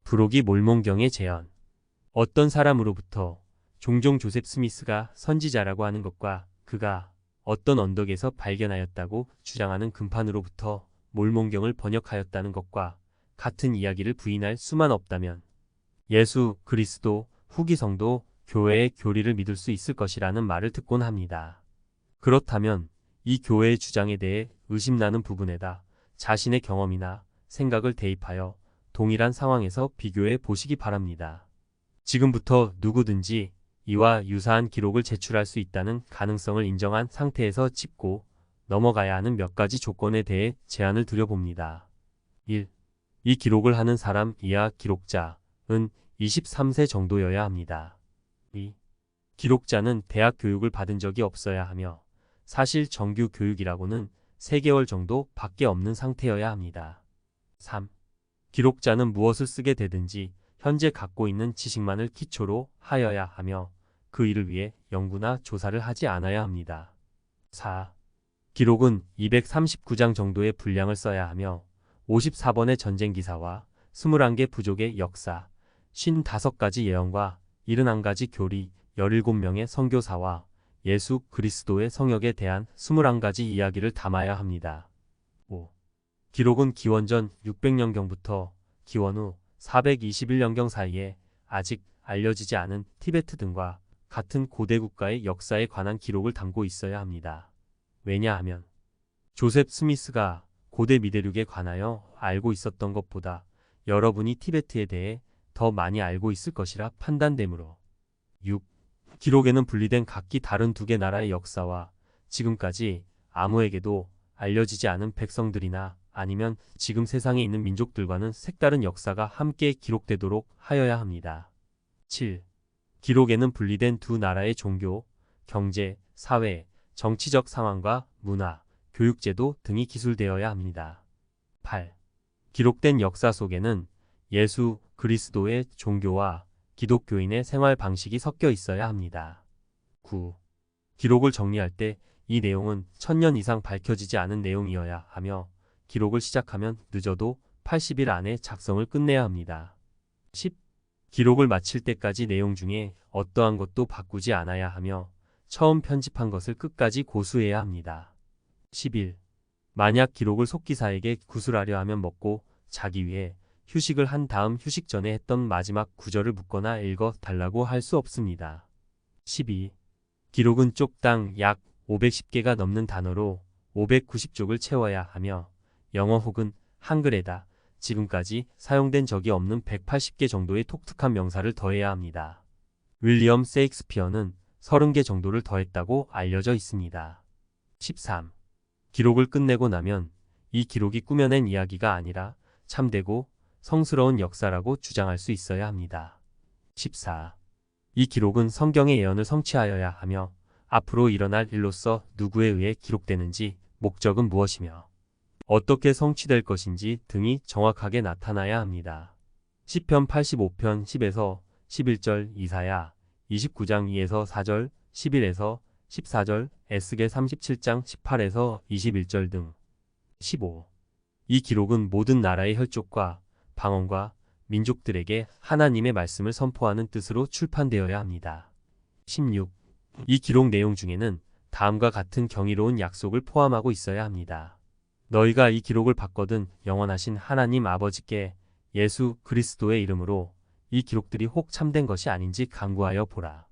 부록이 몰몬경의 재현. 어떤 사람으로부터 종종 조셉 스미스가 선지자라고 하는 것과 그가 어떤 언덕에서 발견하였다고 주장하는 금판으로부터 몰몬경을 번역하였다는 것과 같은 이야기를 부인할 수만 없다면 예수 그리스도 후기 성도 교회의 교리를 믿을 수 있을 것이라는 말을 듣곤 합니다. 그렇다면 이 교회의 주장에 대해 의심나는 부분에다 자신의 경험이나 생각을 대입하여 동일한 상황에서 비교해 보시기 바랍니다. 지금부터 누구든지 이와 유사한 기록을 제출할 수 있다는 가능성을 인정한 상태에서 짚고 넘어가야 하는 몇 가지 조건에 대해 제안을 드려봅니다. 1. 이 기록을 하는 사람 이하 기록자은 23세 정도여야 합니다. 2. 기록자는 대학 교육을 받은 적이 없어야 하며 사실 정규 교육이라고는 3개월 정도 밖에 없는 상태여야 합니다. 3. 기록자는 무엇을 쓰게 되든지 현재 갖고 있는 지식만을 기초로 하여야 하며 그 일을 위해 연구나 조사를 하지 않아야 합니다. 4. 기록은 239장 정도의 분량을 써야 하며 54번의 전쟁기사와 21개 부족의 역사, 55가지 예언과 71가지 교리, 17명의 선교사와 예수 그리스도의 성역에 대한 21가지 이야기를 담아야 합니다. 5. 기록은 기원전 600년경부터 기원 후 421년경 사이에 아직 알려지지 않은 티베트 등과 같은 고대 국가의 역사에 관한 기록을 담고 있어야 합니다. 왜냐하면 조셉 스미스가 고대 미대륙에 관하여 알고 있었던 것보다 여러분이 티베트에 대해 더 많이 알고 있을 것이라 판단되므로. 6. 기록에는 분리된 각기 다른 2개 나라의 역사와 지금까지 아무에게도 알려지지 않은 백성들이나 아니면 지금 세상에 있는 민족들과는 색다른 역사가 함께 기록되도록 하여야 합니다. 7. 기록에는 분리된 2 나라의 종교, 경제, 사회, 정치적 상황과 문화, 교육제도 등이 기술되어야 합니다. 8. 기록된 역사 속에는 예수 그리스도의 종교와 기독교인의 생활 방식이 섞여 있어야 합니다. 9. 기록을 정리할 때 이 내용은 1000년 이상 밝혀지지 않은 내용이어야 하며 기록을 시작하면 늦어도 80일 안에 작성을 끝내야 합니다. 10. 기록을 마칠 때까지 내용 중에 어떠한 것도 바꾸지 않아야 하며 처음 편집한 것을 끝까지 고수해야 합니다. 11. 만약 기록을 속기사에게 구술하려 하면 먹고 자기 위해 휴식을 한 다음 휴식 전에 했던 마지막 구절을 묻거나 읽어 달라고 할 수 없습니다. 12. 기록은 쪽당 약 510개가 넘는 단어로 590쪽을 채워야 하며 영어 혹은 한글에다 지금까지 사용된 적이 없는 180개 정도의 독특한 명사를 더해야 합니다. 윌리엄 세익스피어는 30개 정도를 더했다고 알려져 있습니다. 13. 기록을 끝내고 나면 이 기록이 꾸며낸 이야기가 아니라 참되고 성스러운 역사라고 주장할 수 있어야 합니다. 14. 이 기록은 성경의 예언을 성취하여야 하며 앞으로 일어날 일로서 누구에 의해 기록되는지 목적은 무엇이며 어떻게 성취될 것인지 등이 정확하게 나타나야 합니다. 시편 85편 10에서 11절 이사야 29장 2에서 4절 11에서 14절 에스겔 37장 18에서 21절 등. 15. 이 기록은 모든 나라의 혈족과 방언과 민족들에게 하나님의 말씀을 선포하는 뜻으로 출판되어야 합니다. 16. 이 기록 내용 중에는 다음과 같은 경이로운 약속을 포함하고 있어야 합니다. 너희가 이 기록을 받거든 영원하신 하나님 아버지께 예수 그리스도의 이름으로 이 기록들이 혹 참된 것이 아닌지 간구하여 보라.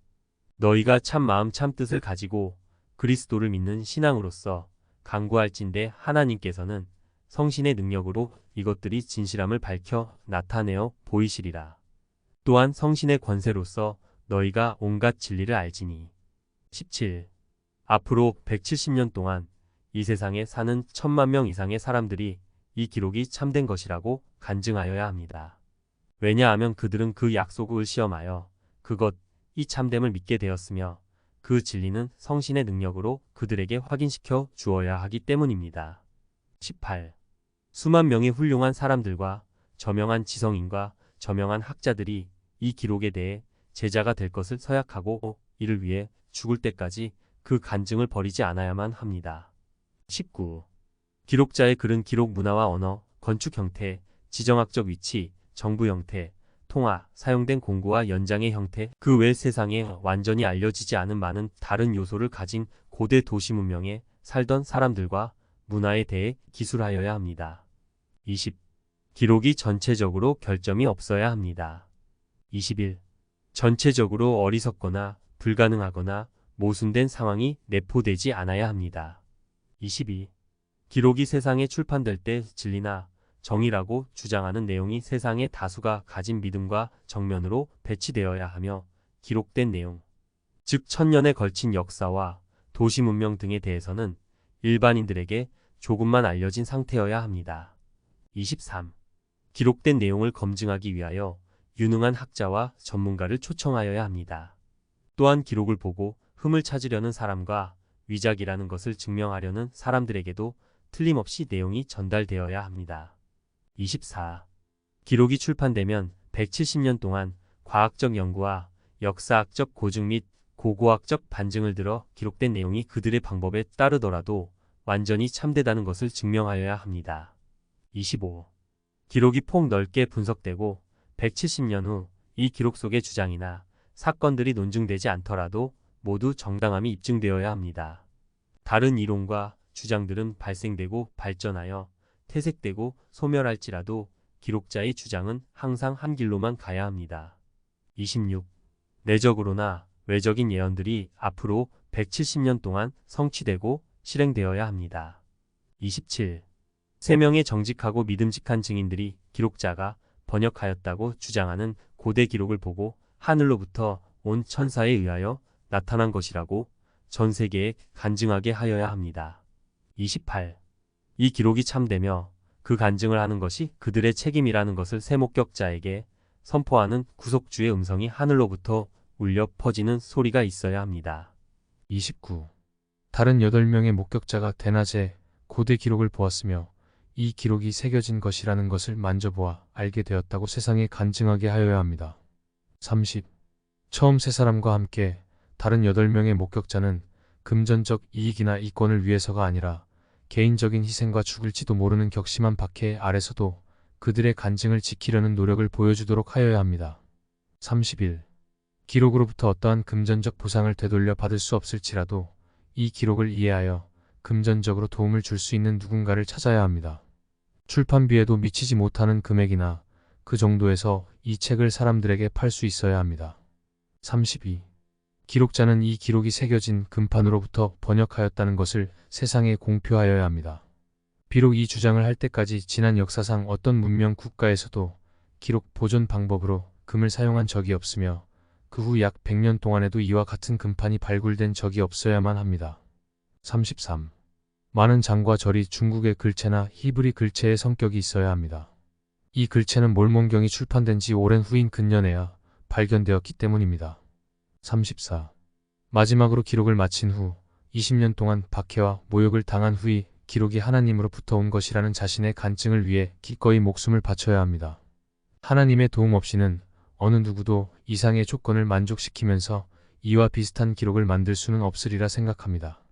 너희가 참 마음 참 뜻을 가지고 그리스도를 믿는 신앙으로서 간구할진대 하나님께서는 성신의 능력으로 이것들이 진실함을 밝혀 나타내어 보이시리라. 또한 성신의 권세로서 너희가 온갖 진리를 알지니. 17. 앞으로 170년 동안 이 세상에 사는 1000만 명 이상의 사람들이 이 기록이 참된 것이라고 간증하여야 합니다. 왜냐하면 그들은 그 약속을 시험하여 이 참됨을 믿게 되었으며 그 진리는 성신의 능력으로 그들에게 확인시켜 주어야 하기 때문입니다. 18. 수만 명의 훌륭한 사람들과 저명한 지성인과 저명한 학자들이 이 기록에 대해 제자가 될 것을 서약하고 이를 위해 죽을 때까지 그 간증을 버리지 않아야만 합니다. 19. 기록자의 글은 기록 문화와 언어, 건축 형태, 지정학적 위치, 정부 형태, 통화, 사용된 공구와 연장의 형태, 그 외 세상에 완전히 알려지지 않은 많은 다른 요소를 가진 고대 도시 문명에 살던 사람들과 문화에 대해 기술하여야 합니다. 20. 기록이 전체적으로 결점이 없어야 합니다. 21. 전체적으로 어리석거나 불가능하거나 모순된 상황이 내포되지 않아야 합니다. 22. 기록이 세상에 출판될 때 진리나 정의라고 주장하는 내용이 세상의 다수가 가진 믿음과 정면으로 배치되어야 하며 기록된 내용, 즉 천년에 걸친 역사와 도시 문명 등에 대해서는 일반인들에게 조금만 알려진 상태여야 합니다. 23. 기록된 내용을 검증하기 위하여 유능한 학자와 전문가를 초청하여야 합니다. 또한 기록을 보고 흠을 찾으려는 사람과 위작이라는 것을 증명하려는 사람들에게도 틀림없이 내용이 전달되어야 합니다. 24. 기록이 출판되면 170년 동안 과학적 연구와 역사학적 고증 및 고고학적 반증을 들어 기록된 내용이 그들의 방법에 따르더라도 완전히 참되다는 것을 증명하여야 합니다. 25. 기록이 폭넓게 분석되고 170년 후 이 기록 속의 주장이나 사건들이 논증되지 않더라도 모두 정당함이 입증되어야 합니다. 다른 이론과 주장들은 발생되고 발전하여 퇴색되고 소멸할지라도 기록자의 주장은 항상 한 길로만 가야 합니다. 26. 내적으로나 외적인 예언들이 앞으로 170년 동안 성취되고 실행되어야 합니다. 27. 3명의 정직하고 믿음직한 증인들이 기록자가 번역하였다고 주장하는 고대 기록을 보고 하늘로부터 온 천사에 의하여 나타난 것이라고 전 세계에 간증하게 하여야 합니다. 28. 이 기록이 참되며 그 간증을 하는 것이 그들의 책임이라는 것을 새 목격자에게 선포하는 구속주의 음성이 하늘로부터 울려 퍼지는 소리가 있어야 합니다. 29. 다른 8명의 목격자가 대낮에 고대 기록을 보았으며 이 기록이 새겨진 것이라는 것을 만져보아 알게 되었다고 세상에 간증하게 하여야 합니다. 30. 처음 세 사람과 함께 다른 8명의 목격자는 금전적 이익이나 이권을 위해서가 아니라 개인적인 희생과 죽을지도 모르는 격심한 박해 아래서도 그들의 간증을 지키려는 노력을 보여주도록 하여야 합니다. 31. 기록으로부터 어떠한 금전적 보상을 되돌려 받을 수 없을지라도 이 기록을 이해하여 금전적으로 도움을 줄 수 있는 누군가를 찾아야 합니다. 출판비에도 미치지 못하는 금액이나 그 정도에서 이 책을 사람들에게 팔 수 있어야 합니다. 32. 기록자는 이 기록이 새겨진 금판으로부터 번역하였다는 것을 세상에 공표하여야 합니다. 비록 이 주장을 할 때까지 지난 역사상 어떤 문명 국가에서도 기록 보존 방법으로 금을 사용한 적이 없으며 그 후 약 100년 동안에도 이와 같은 금판이 발굴된 적이 없어야만 합니다. 33. 많은 장과 절이 중국의 글체나 히브리 글체의 성격이 있어야 합니다. 이 글체는 몰몬경이 출판된 지 오랜 후인 근년에야 발견되었기 때문입니다. 34. 마지막으로 기록을 마친 후 20년 동안 박해와 모욕을 당한 후이 기록이 하나님으로부터 온 것이라는 자신의 간증을 위해 기꺼이 목숨을 바쳐야 합니다. 하나님의 도움 없이는 어느 누구도 이상의 조건을 만족시키면서 이와 비슷한 기록을 만들 수는 없으리라 생각합니다.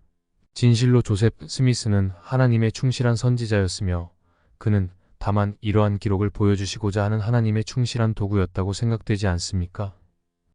진실로 조셉 스미스는 하나님의 충실한 선지자였으며 그는 다만 이러한 기록을 보여주시고자 하는 하나님의 충실한 도구였다고 생각되지 않습니까?